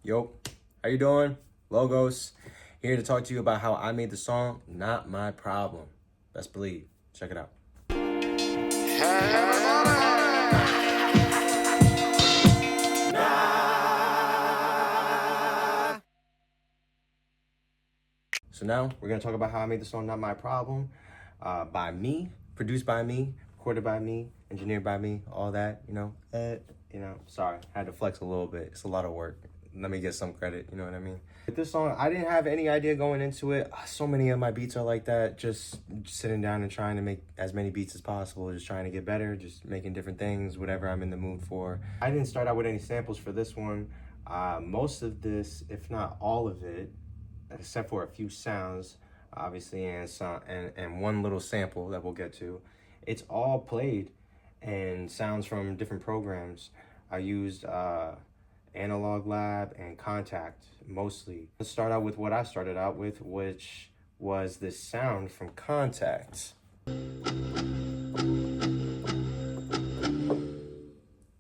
Yo, how you doing? Logos, here to talk to you about how I made the song Not My Problem. Best believe. Check it out. So now we're gonna talk about how I made the song Not My Problem, by me, produced by me, recorded by me, engineered by me, all that, sorry, I had to flex a little bit. It's a lot of work. Let me get some credit, you know what I mean? With this song, I didn't have any idea going into it. So many of my beats are like that, just sitting down and trying to make as many beats as possible, just trying to get better, just making different things, whatever I'm in the mood for. I didn't start out with any samples for this one. Most of this, if not all of it, except for a few sounds, obviously, and one little sample that we'll get to, it's all played and sounds from different programs. I used Analog Lab and Contact mostly. Let's start out with what I started out with, which was this sound from Contact.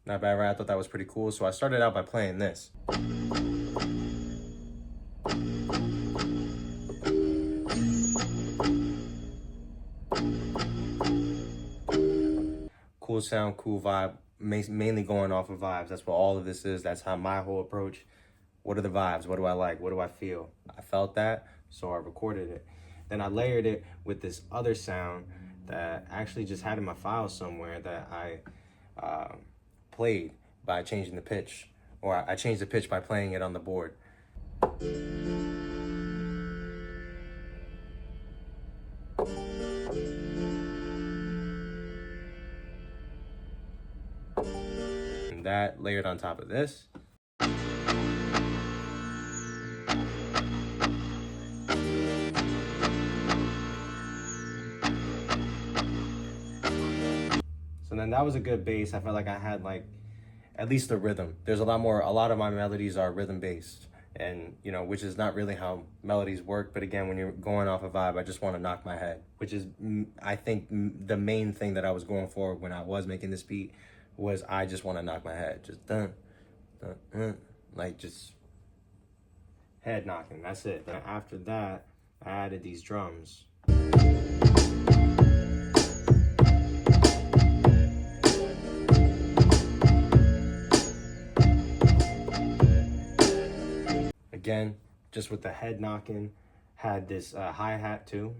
Not bad, right? I thought that was pretty cool, so I started out by playing this. Cool sound, cool vibe, mainly going off of vibes. That's what all of this is. That's how my whole approach. What are the vibes? What do I like? What do I feel? I felt that, so I recorded it. Then I layered it with this other sound that I actually just had in my file somewhere that I played by changing the pitch. Or I changed the pitch by playing it on the board. That layered on top of this. So then that was a good bass. I felt like I had at least the rhythm. There's a lot of my melodies are rhythm based, and which is not really how melodies work. But again, when you're going off a vibe, I just want to knock my head, which is, I think, the main thing that I was going for when I was making this beat was I just want to knock my head, just just head knocking. That's it. Then after that, I added these drums. Again, just with the head knocking, had this hi-hat too.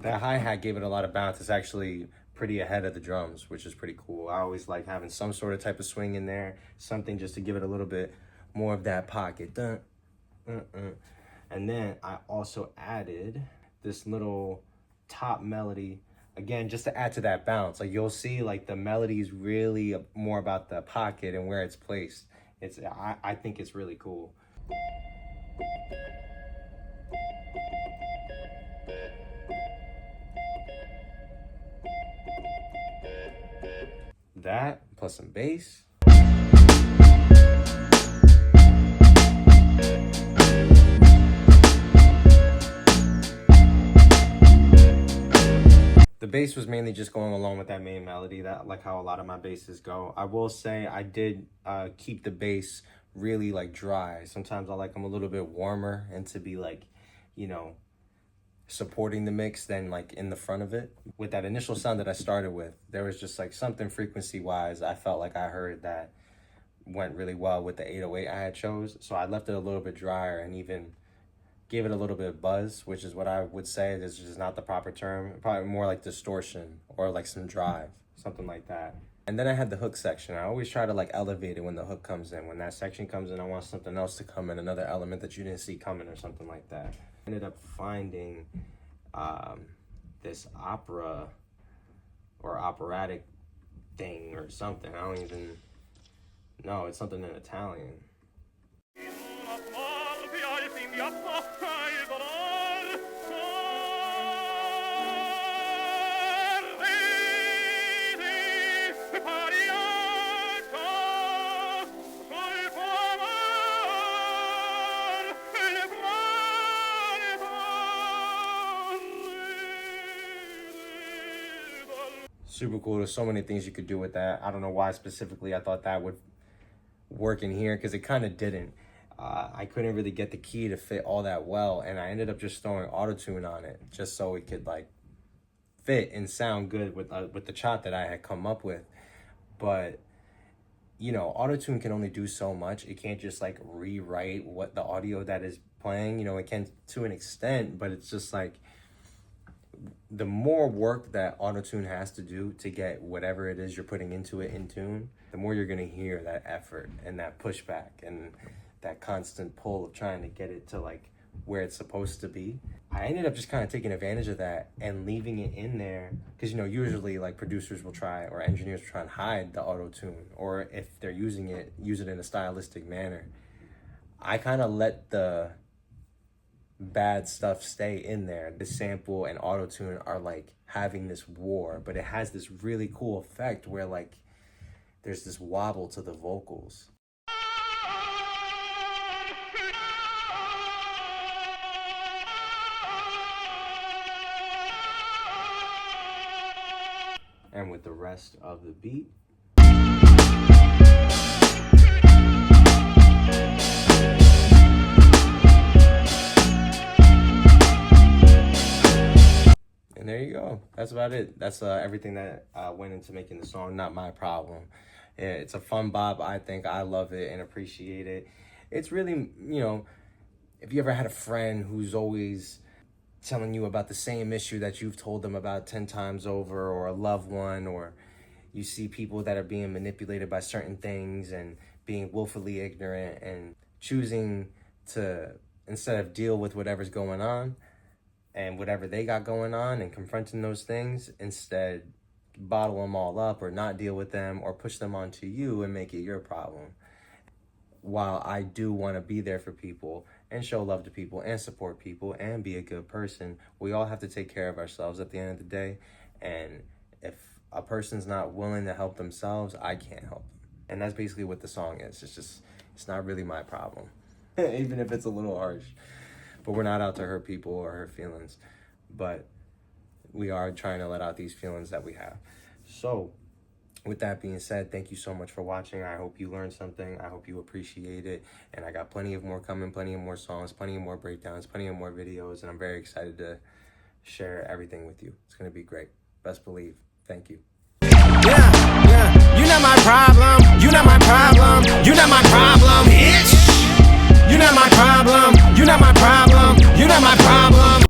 That hi-hat gave it a lot of bounce. It's actually pretty ahead of the drums, which is pretty cool. I always like having some sort of type of swing in there, something just to give it a little bit more of that pocket. And then I also added this little top melody, again, just to add to that bounce. Like you'll see, the melody is really more about the pocket and where it's placed. I think it's really cool. That plus some bass. The bass was mainly just going along with that main melody, that like how a lot of my basses go. I will say I did keep the bass really dry. Sometimes I like them a little bit warmer and to be supporting the mix than in the front of it. With that initial sound that I started with, there was just something frequency wise I felt like I heard that went really well with the 808 I had chose. So I left it a little bit drier and even gave it a little bit of buzz, which is what I would say is just not the proper term. Probably more like distortion or some drive, something like that. And then I had the hook section. I always try to elevate it when the hook comes in. When that section comes in, I want something else to come in, another element that you didn't see coming or something like that. I ended up finding this opera or operatic thing or something. I don't even know. It's something in Italian. Super cool. There's so many things you could do with that. I don't know why specifically I thought that would work in here, because it kind of didn't. I couldn't really get the key to fit all that well, and I ended up just throwing auto-tune on it just so it could like fit and sound good with the chop that I had come up with. But you know, auto-tune can only do so much. It can't just like rewrite what the audio that is playing. You know, it can to an extent, but it's just like the more work that auto-tune has to do to get whatever it is you're putting into it in tune, the more you're gonna hear that effort and that pushback and that constant pull of trying to get it to like where it's supposed to be. I ended up just kind of taking advantage of that and leaving it in there, because you know, usually like producers will try, or engineers will try and hide the auto-tune, or if they're using it, use it in a stylistic manner. I kind of let the bad stuff stay in there. The sample and auto-tune are like having this war, but it has this really cool effect where like there's this wobble to the vocals. And with the rest of the beat, and there you go. That's about it. That's everything that went into making the song Not My Problem. Yeah, it's a fun bop. I think I love it and appreciate it. It's really, you know, if you ever had a friend who's always telling you about the same issue that you've told them about 10 times over, or a loved one, or you see people that are being manipulated by certain things and being willfully ignorant and choosing to, instead of deal with whatever's going on and whatever they got going on and confronting those things, instead bottle them all up or not deal with them or push them onto you and make it your problem. While I do want to be there for people and show love to people and support people and be a good person, we all have to take care of ourselves at the end of the day. And if a person's not willing to help themselves, I can't help them. And that's basically what the song is. It's not really my problem, even if it's a little harsh. But we're not out to hurt people or hurt feelings. But we are trying to let out these feelings that we have. So with that being said, thank you so much for watching. I hope you learned something. I hope you appreciate it. And I got plenty of more coming, plenty of more songs, plenty of more breakdowns, plenty of more videos. And I'm very excited to share everything with you. It's going to be great. Best believe. Thank you. Yeah. You're not my problem. You're not my problem. You're not my problem, bitch. You're not my problem. You're not my problem. You're not my problem.